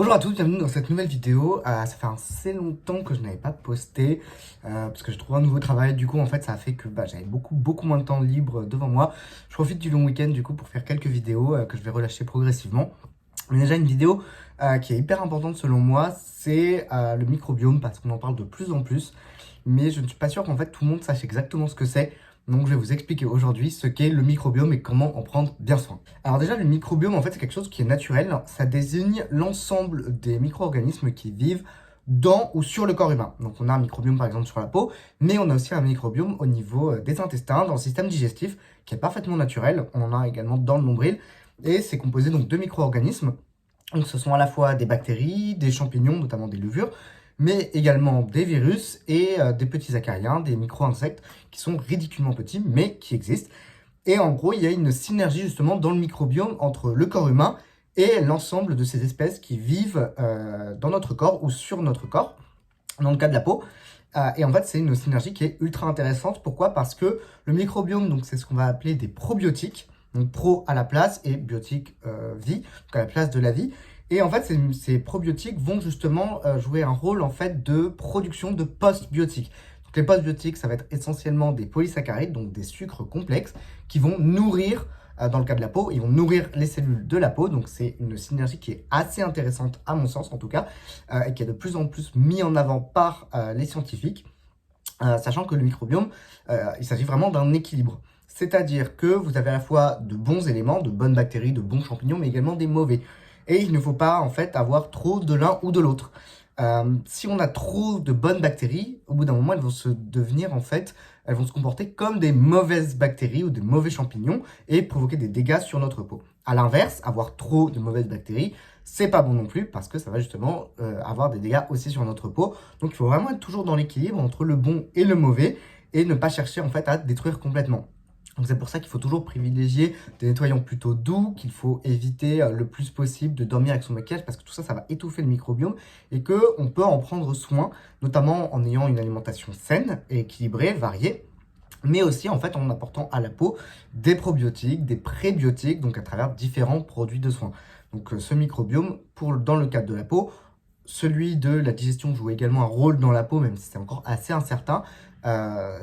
Bonjour à tous, bienvenue dans cette nouvelle vidéo. Ça fait assez longtemps que je n'avais pas posté parce que j'ai trouvé un nouveau travail. Du coup, en fait, ça a fait que j'avais beaucoup moins de temps libre devant moi. Je profite du long week-end du coup pour faire quelques vidéos que je vais relâcher progressivement. Mais déjà, une vidéo qui est hyper importante selon moi, c'est le microbiome parce qu'on en parle de plus en plus. Mais je ne suis pas sûr qu'en fait tout le monde sache exactement ce que c'est. Donc je vais vous expliquer aujourd'hui ce qu'est le microbiome et comment en prendre bien soin. Alors déjà, le microbiome, en fait, c'est quelque chose qui est naturel. Ça désigne l'ensemble des micro-organismes qui vivent dans ou sur le corps humain. Donc on a un microbiome par exemple sur la peau, mais on a aussi un microbiome au niveau des intestins, dans le système digestif, qui est parfaitement naturel. On en a également dans le nombril. Et c'est composé donc de micro-organismes. Donc ce sont à la fois des bactéries, des champignons, notamment des levures, mais également des virus et des petits acariens, des micro-insectes qui sont ridiculement petits, mais qui existent. Et en gros, il y a une synergie justement dans le microbiome entre le corps humain et l'ensemble de ces espèces qui vivent dans notre corps ou sur notre corps, dans le cas de la peau. Et en fait, c'est une synergie qui est ultra intéressante. Pourquoi? Parce que le microbiome, donc c'est ce qu'on va appeler des probiotiques. Donc pro à la place et biotique vie, donc à la place de la vie. Et en fait, ces probiotiques vont justement jouer un rôle en fait de production de postbiotiques. Donc les postbiotiques, ça va être essentiellement des polysaccharides, donc des sucres complexes, qui vont nourrir, dans le cas de la peau, ils vont nourrir les cellules de la peau. Donc c'est une synergie qui est assez intéressante à mon sens en tout cas, et qui est de plus en plus mis en avant par les scientifiques, sachant que le microbiome, il s'agit vraiment d'un équilibre. C'est-à-dire que vous avez à la fois de bons éléments, de bonnes bactéries, de bons champignons, mais également des mauvais. Et il ne faut pas en fait avoir trop de l'un ou de l'autre. Si on a trop de bonnes bactéries, au bout d'un moment, elles vont se devenir en fait, elles vont se comporter comme des mauvaises bactéries ou des mauvais champignons et provoquer des dégâts sur notre peau. À l'inverse, avoir trop de mauvaises bactéries, c'est pas bon non plus parce que ça va justement avoir des dégâts aussi sur notre peau. Donc il faut vraiment être toujours dans l'équilibre entre le bon et le mauvais et ne pas chercher en fait à détruire complètement. Donc c'est pour ça qu'il faut toujours privilégier des nettoyants plutôt doux, qu'il faut éviter le plus possible de dormir avec son maquillage parce que tout ça, ça va étouffer le microbiome et qu'on peut en prendre soin, notamment en ayant une alimentation saine et équilibrée, variée, mais aussi en fait en apportant à la peau des probiotiques, des prébiotiques, donc à travers différents produits de soins. Donc ce microbiome, dans le cadre de la peau, celui de la digestion joue également un rôle dans la peau, même si c'est encore assez incertain.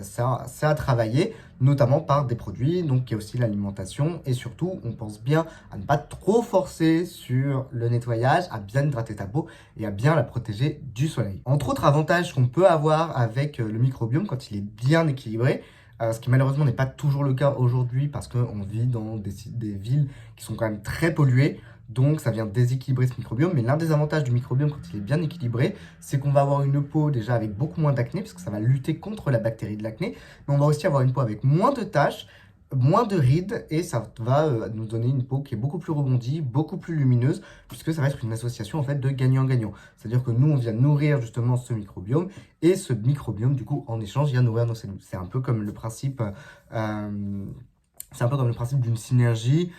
C'est à travailler, notamment par des produits, donc il y a aussi l'alimentation, et surtout, on pense bien à ne pas trop forcer sur le nettoyage, à bien hydrater ta peau et à bien la protéger du soleil. Entre autres avantages qu'on peut avoir avec le microbiome quand il est bien équilibré, ce qui malheureusement n'est pas toujours le cas aujourd'hui parce qu'on vit dans des villes qui sont quand même très polluées. Donc ça vient déséquilibrer ce microbiome. Mais l'un des avantages du microbiome quand il est bien équilibré, c'est qu'on va avoir une peau déjà avec beaucoup moins d'acné, parce que ça va lutter contre la bactérie de l'acné. Mais on va aussi avoir une peau avec moins de taches, moins de rides, et ça va nous donner une peau qui est beaucoup plus rebondie, beaucoup plus lumineuse, puisque ça va être une association en fait de gagnant-gagnant. C'est-à-dire que nous, on vient nourrir justement ce microbiome, et ce microbiome, du coup, en échange, vient nourrir nos cellules. C'est un peu comme le principe... c'est un peu comme le principe d'une synergie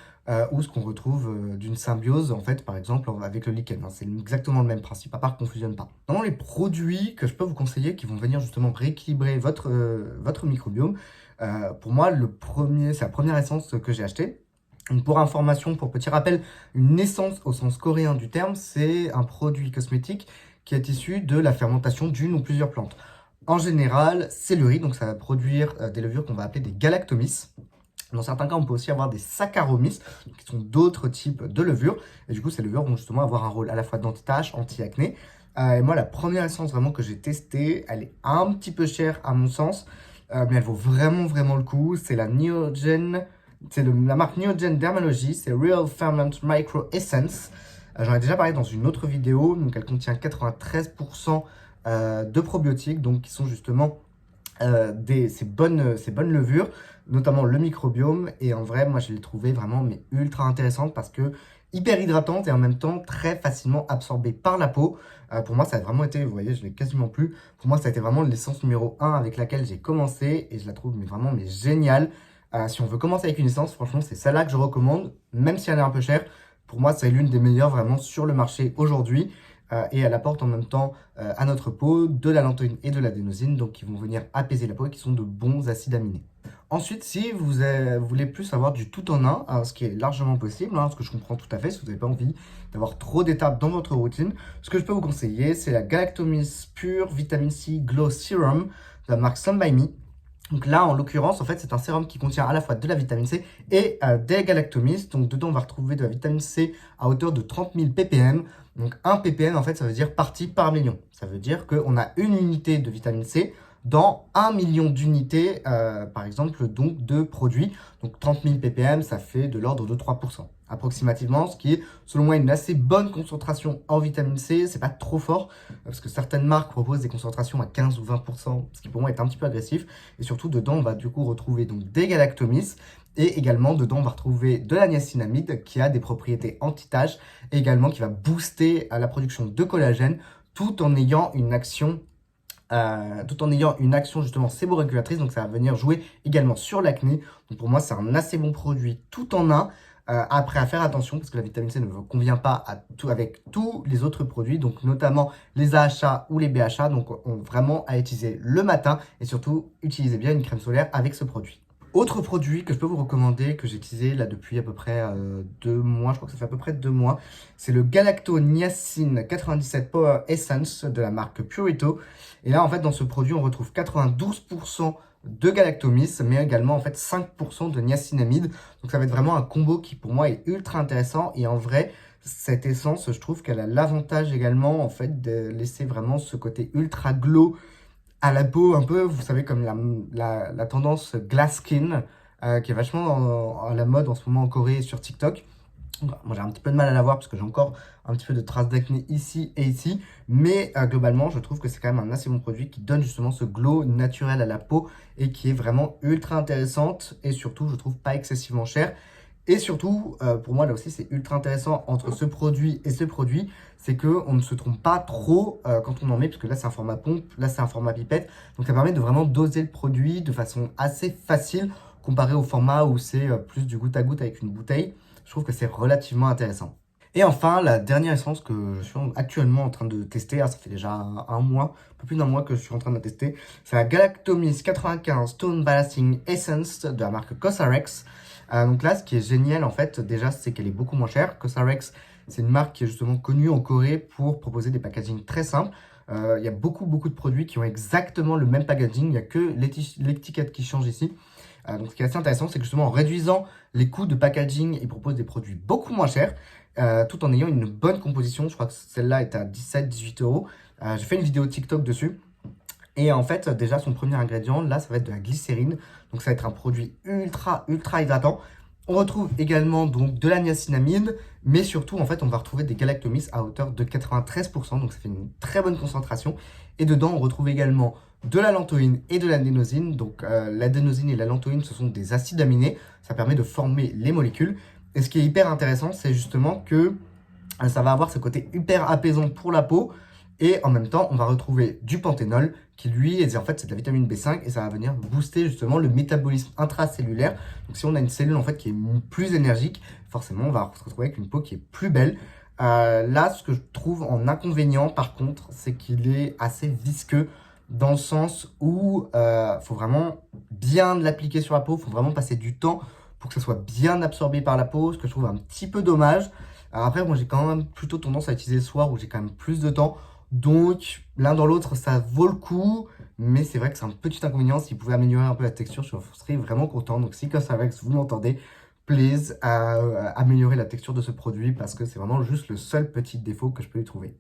ou ce qu'on retrouve d'une symbiose, en fait, par exemple, avec le lichen. Hein. C'est exactement le même principe, à part qu'on ne fusionne pas. Dans les produits que je peux vous conseiller qui vont venir justement rééquilibrer votre microbiome, pour moi, c'est la première essence que j'ai achetée. Donc pour information, pour petit rappel, une essence au sens coréen du terme, c'est un produit cosmétique qui est issu de la fermentation d'une ou plusieurs plantes. En général, c'est le riz, donc ça va produire des levures qu'on va appeler des galactomyces. Dans certains cas, on peut aussi avoir des saccharomyces, qui sont d'autres types de levures. Et du coup, ces levures vont justement avoir un rôle à la fois d'anti-tache, anti-acné. Et moi, la première essence vraiment que j'ai testée, elle est un petit peu chère à mon sens, mais elle vaut vraiment le coup. C'est la Neogen, la marque Neogen Dermalogy, c'est Real Ferment Micro Essence. J'en ai déjà parlé dans une autre vidéo, donc elle contient 93% de probiotiques, donc qui sont justement ces bonnes levures, notamment le microbiome. Et en vrai, moi, je l'ai trouvé vraiment mais ultra intéressante parce que hyper hydratante et en même temps très facilement absorbée par la peau. Pour moi, ça a vraiment été, vous voyez, je l'ai quasiment plus. Pour moi, ça a été vraiment l'essence numéro 1 avec laquelle j'ai commencé et je la trouve mais vraiment mais géniale. Si on veut commencer avec une essence, franchement, c'est celle-là que je recommande, même si elle est un peu chère. Pour moi, c'est l'une des meilleures vraiment sur le marché aujourd'hui. Et elle apporte en même temps à notre peau de la lantoïne et de l'adénosine, donc qui vont venir apaiser la peau et qui sont de bons acides aminés. Ensuite, si vous voulez plus avoir du tout en un, ce qui est largement possible, ce que je comprends tout à fait, si vous n'avez pas envie d'avoir trop d'étapes dans votre routine, ce que je peux vous conseiller, c'est la Galactomys Pure Vitamin C Glow Serum de la marque Sun By Me. Donc là, en l'occurrence, en fait, c'est un sérum qui contient à la fois de la vitamine C et des galactomies. Donc dedans, on va retrouver de la vitamine C à hauteur de 30 000 ppm. Donc 1 ppm, en fait, ça veut dire partie par million. Ça veut dire qu'on a une unité de vitamine C dans 1 million d'unités, par exemple, donc de produits. Donc 30 000 ppm, ça fait de l'ordre de 3%. Approximativement, ce qui est selon moi une assez bonne concentration en vitamine C. C'est pas trop fort parce que certaines marques proposent des concentrations à 15 ou 20%, ce qui pour moi est un petit peu agressif. Et surtout dedans on va du coup retrouver donc des galactomies et également dedans on va retrouver de la niacinamide qui a des propriétés anti-taches et également qui va booster la production de collagène tout en ayant une action justement séborégulatrice, donc ça va venir jouer également sur l'acné. Donc pour moi c'est un assez bon produit tout en un. Après, à faire attention parce que la vitamine C ne vous convient pas avec tous les autres produits, donc notamment les AHA ou les BHA. Donc, vraiment à utiliser le matin et surtout utilisez bien une crème solaire avec ce produit. Autre produit que je peux vous recommander, que j'ai utilisé là depuis à peu près 2 mois, je crois que ça fait à peu près 2 mois, c'est le Galacto-Niacin 97 Power Essence de la marque Purito. Et là, en fait, dans ce produit, on retrouve 92% de galactomies, mais également en fait 5% de niacinamide. Donc ça va être vraiment un combo qui pour moi est ultra intéressant. Et en vrai, cette essence, je trouve qu'elle a l'avantage également en fait de laisser vraiment ce côté ultra glow à la peau, un peu, vous savez, comme la tendance glass skin, qui est vachement à la mode en ce moment en Corée et sur TikTok. Moi, j'ai un petit peu de mal à la voir parce que j'ai encore un petit peu de traces d'acné ici et ici. Mais globalement, je trouve que c'est quand même un assez bon produit qui donne justement ce glow naturel à la peau et qui est vraiment ultra intéressante et surtout, je trouve pas excessivement cher. Et surtout, pour moi, là aussi, c'est ultra intéressant entre ce produit et ce produit, c'est qu'on ne se trompe pas trop quand on en met, parce que là, c'est un format pompe, là, c'est un format pipette. Donc, ça permet de vraiment doser le produit de façon assez facile comparé au format où c'est plus du goutte à goutte avec une bouteille. Je trouve que c'est relativement intéressant. Et enfin, la dernière essence que je suis actuellement en train de tester, ça fait déjà un mois, un peu plus d'un mois que je suis en train de la tester, c'est la Galactomys 95 Stone Balancing Essence de la marque Cosrx. Donc là, ce qui est génial en fait, déjà, c'est qu'elle est beaucoup moins chère. Cosrx, c'est une marque qui est justement connue en Corée pour proposer des packagings très simples. Il y a beaucoup de produits qui ont exactement le même packaging, il n'y a que l'étiquette qui change ici. Donc ce qui est assez intéressant, c'est que justement en réduisant les coûts de packaging, ils proposent des produits beaucoup moins chers, tout en ayant une bonne composition. Je crois que celle-là est à 17-18 euros. J'ai fait une vidéo TikTok dessus. Et en fait, déjà, son premier ingrédient, là, ça va être de la glycérine. Donc, ça va être un produit ultra hydratant. On retrouve également donc de la niacinamide, mais surtout, en fait, on va retrouver des galactomies à hauteur de 93%. Donc, ça fait une très bonne concentration. Et dedans, on retrouve également de la lantoïne et de l'adénosine. Donc, l'adénosine et la lantoïne, ce sont des acides aminés. Ça permet de former les molécules. Et ce qui est hyper intéressant, c'est justement que ça va avoir ce côté hyper apaisant pour la peau. Et en même temps, on va retrouver du panthénol qui lui, en fait, c'est de la vitamine B5 et ça va venir booster justement le métabolisme intracellulaire. Donc si on a une cellule en fait qui est plus énergique, forcément, on va se retrouver avec une peau qui est plus belle. Là, ce que je trouve en inconvénient, par contre, c'est qu'il est assez visqueux dans le sens où faut vraiment bien l'appliquer sur la peau, faut vraiment passer du temps pour que ça soit bien absorbé par la peau, ce que je trouve un petit peu dommage. Alors après, moi, j'ai quand même plutôt tendance à utiliser le soir où j'ai quand même plus de temps. Donc, l'un dans l'autre, ça vaut le coup. Mais c'est vrai que c'est un petit inconvénient. Si vous pouvez améliorer un peu la texture, je serais vraiment content. Donc, si Cosrx, vous m'entendez, please, améliorer la texture de ce produit parce que c'est vraiment juste le seul petit défaut que je peux lui trouver.